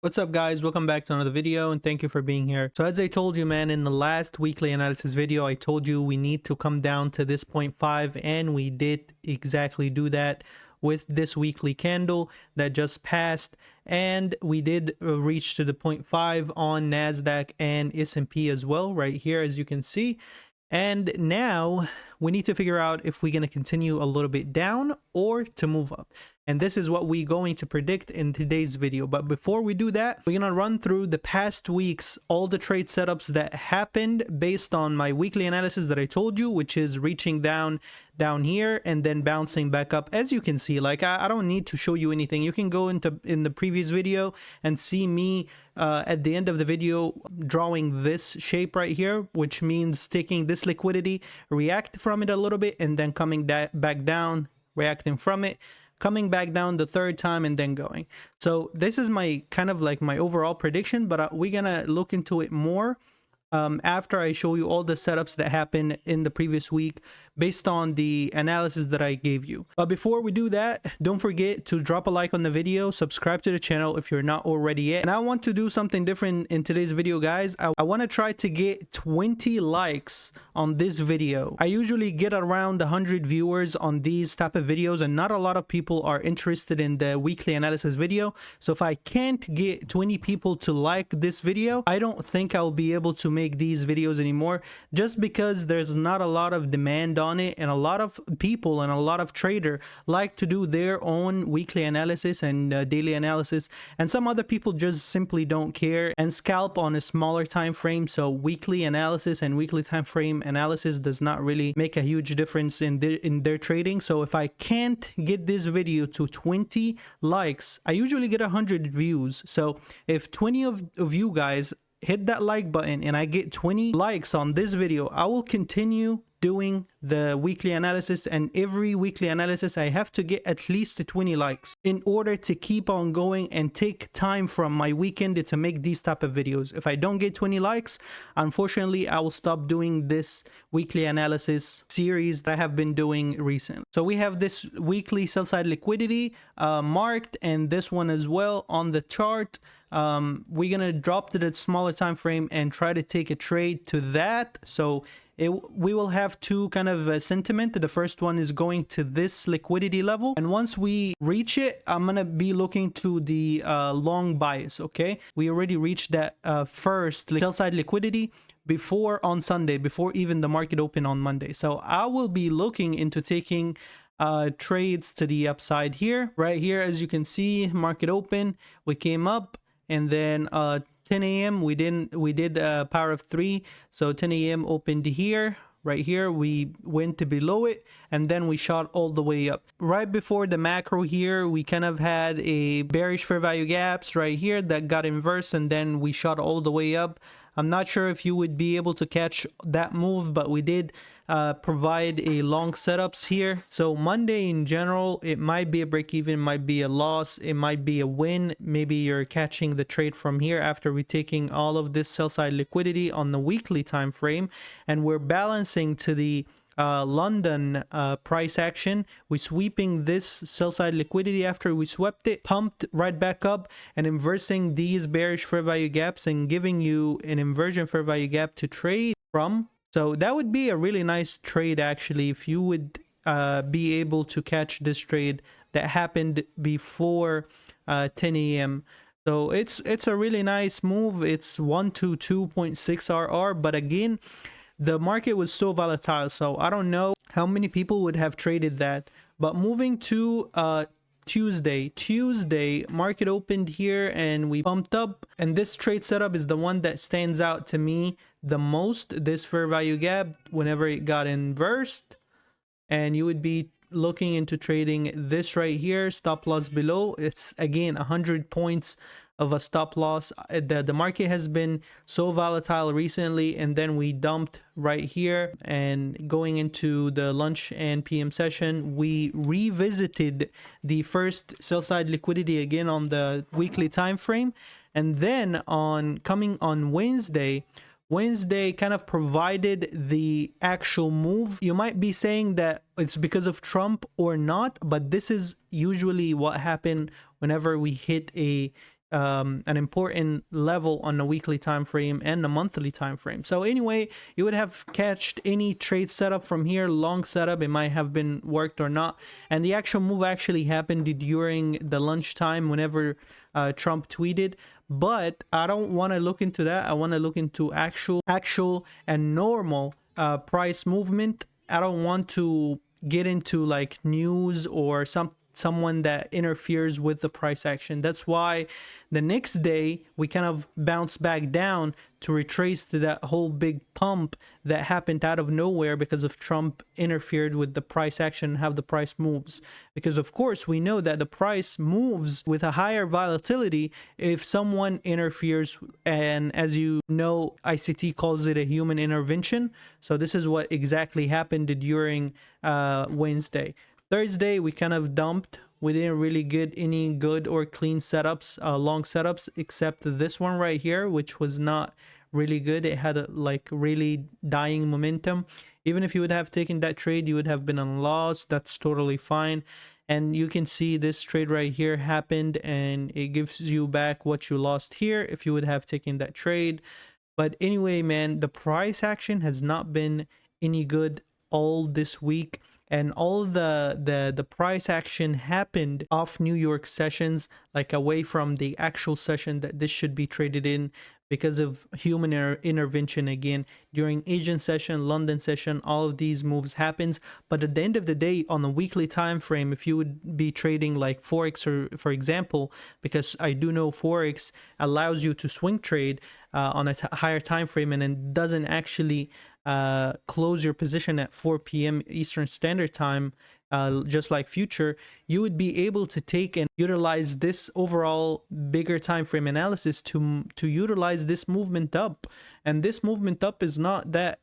What's up guys, welcome back to another video and thank you for being here. So as I told you, man, in the last weekly analysis video, I told you we need to come down to this 0.5 and we did exactly do that with this weekly candle that just passed, and we did reach to the 0.5 on Nasdaq and S&P as well right here, as you can see. And now we need to figure out if we're going to continue a little bit down or to move up. And this is what we're going to predict in today's video. But before we do that, we're going to run through the past weeks, all the trade setups that happened based on my weekly analysis that I told you, which is reaching down here and then bouncing back up. As you can see, like I don't need to show you anything. You can go in the previous video and see me at the end of the video drawing this shape right here, which means taking this liquidity, react from it a little bit, and then coming back down, reacting from it, coming back down the third time, and then going. So this is my kind of like my overall prediction, but we're gonna look into it more after I show you all the setups that happened in the previous week based on the analysis that I gave you. But before we do that, don't forget to drop a like on the video, subscribe to the channel if you're not already yet. And I want to do something different in today's video, guys. I want to try to get 20 likes on this video. I usually get around 100 viewers on these type of videos, and not a lot of people are interested in the weekly analysis video. So if I can't get 20 people to like this video, I don't think I'll be able to make these videos anymore, just because there's not a lot of demand on it, and a lot of people and a lot of trader like to do their own weekly analysis and daily analysis, and some other people just simply don't care and scalp on a smaller time frame. So weekly analysis and weekly time frame analysis does not really make a huge difference in their trading. So if I can't get this video to 20 likes, I usually get 100 views. So if 20 of you guys hit that like button and I get 20 likes on this video, I will continue doing the weekly analysis, and every weekly analysis I have to get at least 20 likes in order to keep on going and take time from my weekend to make these type of videos. If I don't get 20 likes, unfortunately I will stop doing this weekly analysis series that I have been doing recently. So we have this weekly sell side liquidity marked, and this one as well on the chart. We're gonna drop to the smaller time frame and try to take a trade to that. So we will have two kind of sentiment. The first one is going to this liquidity level, and once we reach it, I'm gonna be looking to the long bias. Okay, we already reached that first sell side liquidity before on Sunday, before even the market opened on Monday. So I will be looking into taking trades to the upside here. Right here, as you can see, market open, we came up, and then 10 a.m. we did power of 3. So 10 a.m. opened here. Right here we went to below it, and then we shot all the way up. Right before the macro here, we kind of had a bearish fair value gaps right here that got inverse, and then we shot all the way up. I'm not sure if you would be able to catch that move, but we did provide a long setups here. So Monday in general, it might be a break even, might be a loss, it might be a win. Maybe you're catching the trade from here after we taking all of this sell side liquidity on the weekly time frame, and we're balancing to the London price action. We're sweeping this sell side liquidity after we swept it, pumped right back up, and inversing these bearish fair value gaps and giving you an inversion fair value gap to trade from. So that would be a really nice trade actually, if you would be able to catch this trade that happened before 10 a.m. So it's a really nice move. It's 1 to 2.6 RR, but again, the market was so volatile, so I don't know how many people would have traded that. But moving to Tuesday, market opened here and we pumped up, and this trade setup is the one that stands out to me the most. This fair value gap, whenever it got inversed, and you would be looking into trading this right here, stop loss below. It's again 100 points of a stop loss. The market has been so volatile recently, and then we dumped right here, and going into the lunch and PM session, we revisited the first sell side liquidity again on the weekly time frame, and then coming on Wednesday kind of provided the actual move. You might be saying that it's because of Trump or not, but this is usually what happened whenever we hit a an important level on the weekly time frame and the monthly time frame. So anyway, you would have catched any trade setup from here, long setup, it might have been worked or not, and the actual move actually happened during the lunchtime whenever Trump tweeted. But I don't want to look into that. I want to look into actual and normal price movement. I don't want to get into like news or someone that interferes with the price action. That's why the next day we kind of bounced back down to retrace to that whole big pump that happened out of nowhere because of Trump interfered with the price action and how the price moves. Because of course we know that the price moves with a higher volatility if someone interferes, and as you know, ICT calls it a human intervention. So this is what exactly happened during Wednesday. Thursday we kind of dumped. We didn't really get any good or clean setups, long setups, except this one right here, which was not really good. It had a like really dying momentum. Even if you would have taken that trade, you would have been on loss. That's totally fine. And you can see this trade right here happened, and it gives you back what you lost here if you would have taken that trade. But anyway, man, the price action has not been any good all this week, and all the price action happened off New York sessions, like away from the actual session that this should be traded in, because of human intervention again. During Asian session, London session, all of these moves happens. But at the end of the day, on a weekly time frame, if you would be trading like Forex, or for example, because I do know Forex allows you to swing trade on a higher time frame, and it doesn't actually close your position at 4 p.m. Eastern Standard Time, just like future, you would be able to take and utilize this overall bigger time frame analysis to utilize this movement up. And this movement up is not that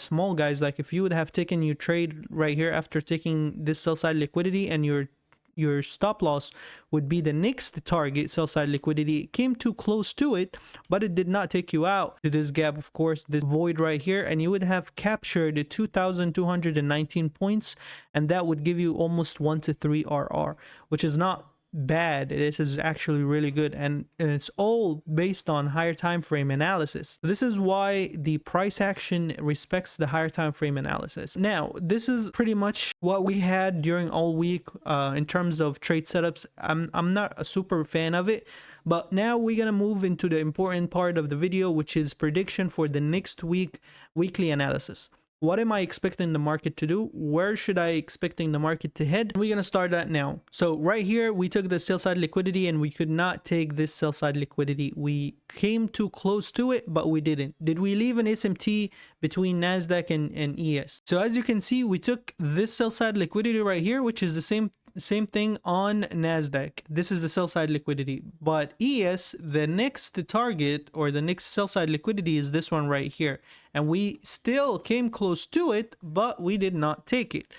small, guys. Like if you would have taken your trade right here after taking this sell side liquidity, and your stop loss would be the next target sell side liquidity, it came too close to it, but it did not take you out to this gap, of course, this void right here, and you would have captured 2,219 points, and that would give you almost 1 to 3 RR, which is not bad. This is actually really good, and it's all based on higher time frame analysis. This is why the price action respects the higher time frame analysis. Now, this is pretty much what we had during all week in terms of trade setups. I'm not a super fan of it, but now we're gonna move into the important part of the video, which is prediction for the next week, weekly analysis. What am I expecting the market to do? Where should I expecting the market to head? We're going to start that now. So right here, we took the sell side liquidity, and we could not take this sell side liquidity. We came too close to it, but we didn't. Did we leave an SMT between NASDAQ and ES? So as you can see, we took this sell side liquidity right here, which is the same thing on NASDAQ. This is the sell side liquidity, but ES, the next target or the next sell side liquidity is this one right here, and we still came close to it, but we did not take it.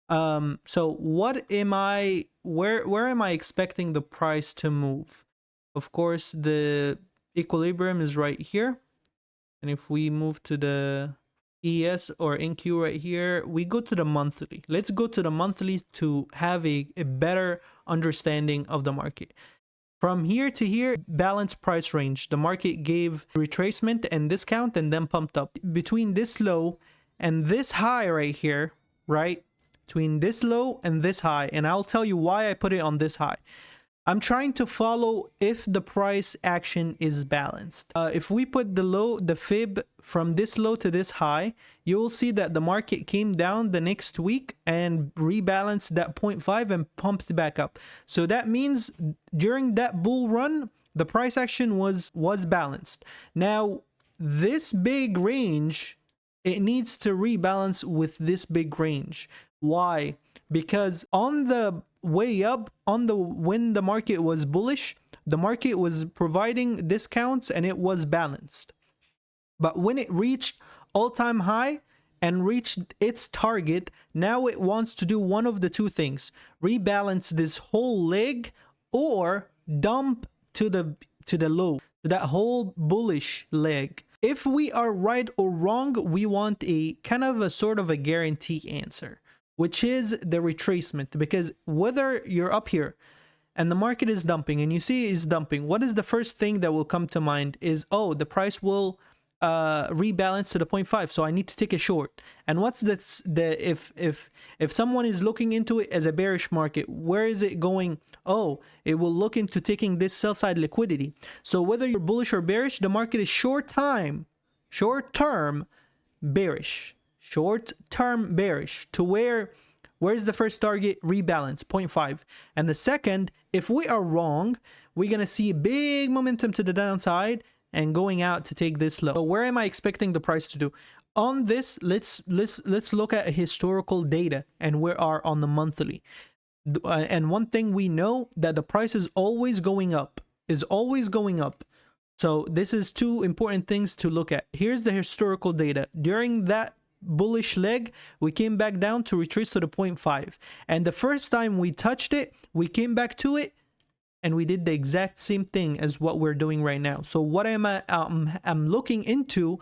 So what am I, where am I expecting the price to move? Of course, the equilibrium is right here, and if we move to the ES or NQ right here, we go to the monthly. Let's go to the monthly to have a better understanding of the market. From here to here, balanced price range. The market gave retracement and discount and then pumped up. Between this low and this high right here, right? Between this low and this high, and I'll tell you why I put it on this high. I'm trying to follow if the price action is balanced. If we put the fib from this low to this high, you will see that the market came down the next week and rebalanced that 0.5 and pumped back up. So that means during that bull run, the price action was balanced. Now, this big range, it needs to rebalance with this big range. Why? Because on the way up, when the market was bullish, the market was providing discounts and it was balanced. But when it reached all-time high and reached its target, now it wants to do one of the two things: rebalance this whole leg, or dump to the low, to that whole bullish leg. If we are right or wrong, we want a kind of a sort of a guarantee answer, which is the retracement. Because whether you're up here and the market is dumping, and you see it is dumping, what is the first thing that will come to mind is, oh, the price will rebalance to the 0.5, so I need to take a short. And what's this, if someone is looking into it as a bearish market, where is it going? Oh, it will look into taking this sell side liquidity. So whether you're bullish or bearish, the market is short term bearish, to where's the first target? Rebalance 0.5. And the second, if we are wrong, we're gonna see big momentum to the downside and going out to take this low. So where am I expecting the price to do? On this, let's look at historical data and where are on the monthly. And one thing we know, that the price is always going up, So this is two important things to look at. Here's the historical data. During that bullish leg, we came back down to retrace to the 0.5. And the first time we touched it, we came back to it, and we did the exact same thing as what we're doing right now. So what am I I'm looking into,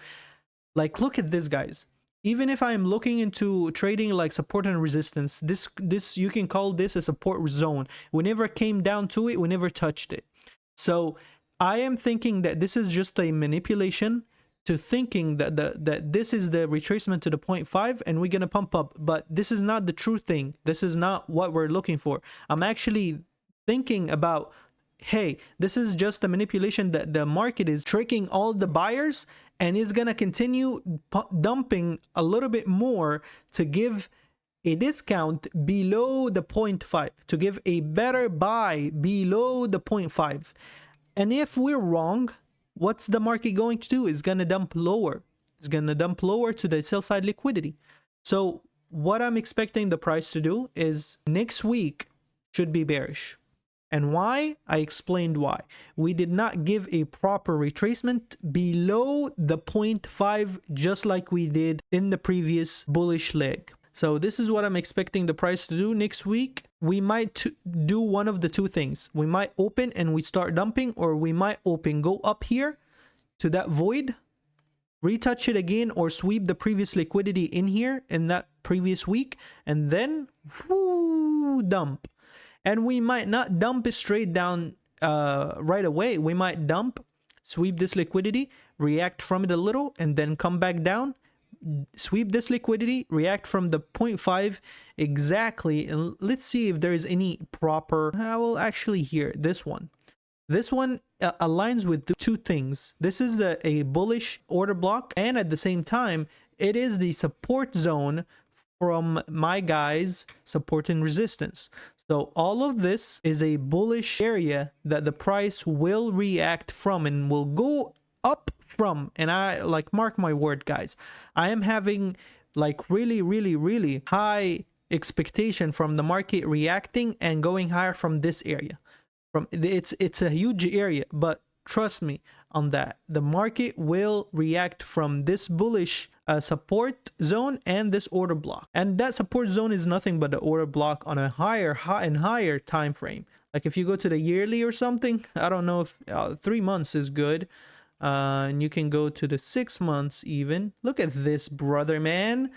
like, look at this, guys. Even if I'm looking into trading like support and resistance, this you can call this a support zone. We never came down to it, we never touched it. So I am thinking that this is just a manipulation to thinking that that this is the retracement to the 0.5 and we're gonna pump up. But this is not the true thing. This is not what we're looking for. I'm actually thinking about, hey, this is just a manipulation that the market is tricking all the buyers and is gonna continue dumping a little bit more to give a discount below the 0.5, to give a better buy below the 0.5. And if we're wrong, what's the market going to do? It's gonna dump lower. It's gonna dump lower to the sell side liquidity. So what I'm expecting the price to do is next week should be bearish. And why? I explained why. We did not give a proper retracement below the 0.5 just like we did in the previous bullish leg. So this is what I'm expecting the price to do next week. We might do one of the two things. We might open and we start dumping, or we might open, go up here to that void, retouch it again, or sweep the previous liquidity in here in that previous week, and then dump. And we might not dump it straight down right away. We might dump, sweep this liquidity, react from it a little, and then come back down, sweep this liquidity, react from the 0.5 exactly, and let's see if there is any proper, well, actually here, this one aligns with the two things. This is a bullish order block, and at the same time, it is the support zone from my guys' support and resistance. So all of this is a bullish area that the price will react from and will go up from. And I, like, mark my word, guys, I am having like really high expectation from the market reacting and going higher from this area. From it's a huge area, but trust me on that, the market will react from this bullish support zone and this order block. And that support zone is nothing but the order block on a higher time frame. Like if you go to the yearly or something, I don't know if 3 months is good, and you can go to the 6 months even. Look at this, brother, man.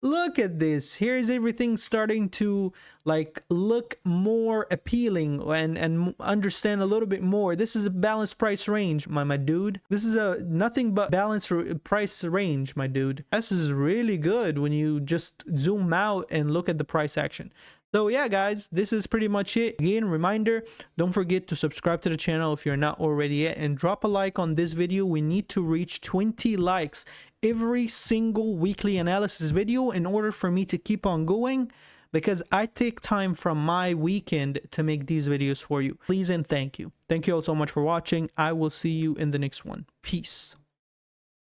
Look at this. Here's everything starting to like look more appealing and understand a little bit more. This is a balanced price range, my dude. This is a nothing but balanced price range, my dude. This is really good when you just zoom out and look at the price action. So yeah, guys, this is pretty much it. Again, reminder, don't forget to subscribe to the channel if you're not already yet, and drop a like on this video. We need to reach 20 likes every single weekly analysis video in order for me to keep on going, because I take time from my weekend to make these videos for you. Please and thank you. Thank you all so much for watching. I will see you in the next one. Peace.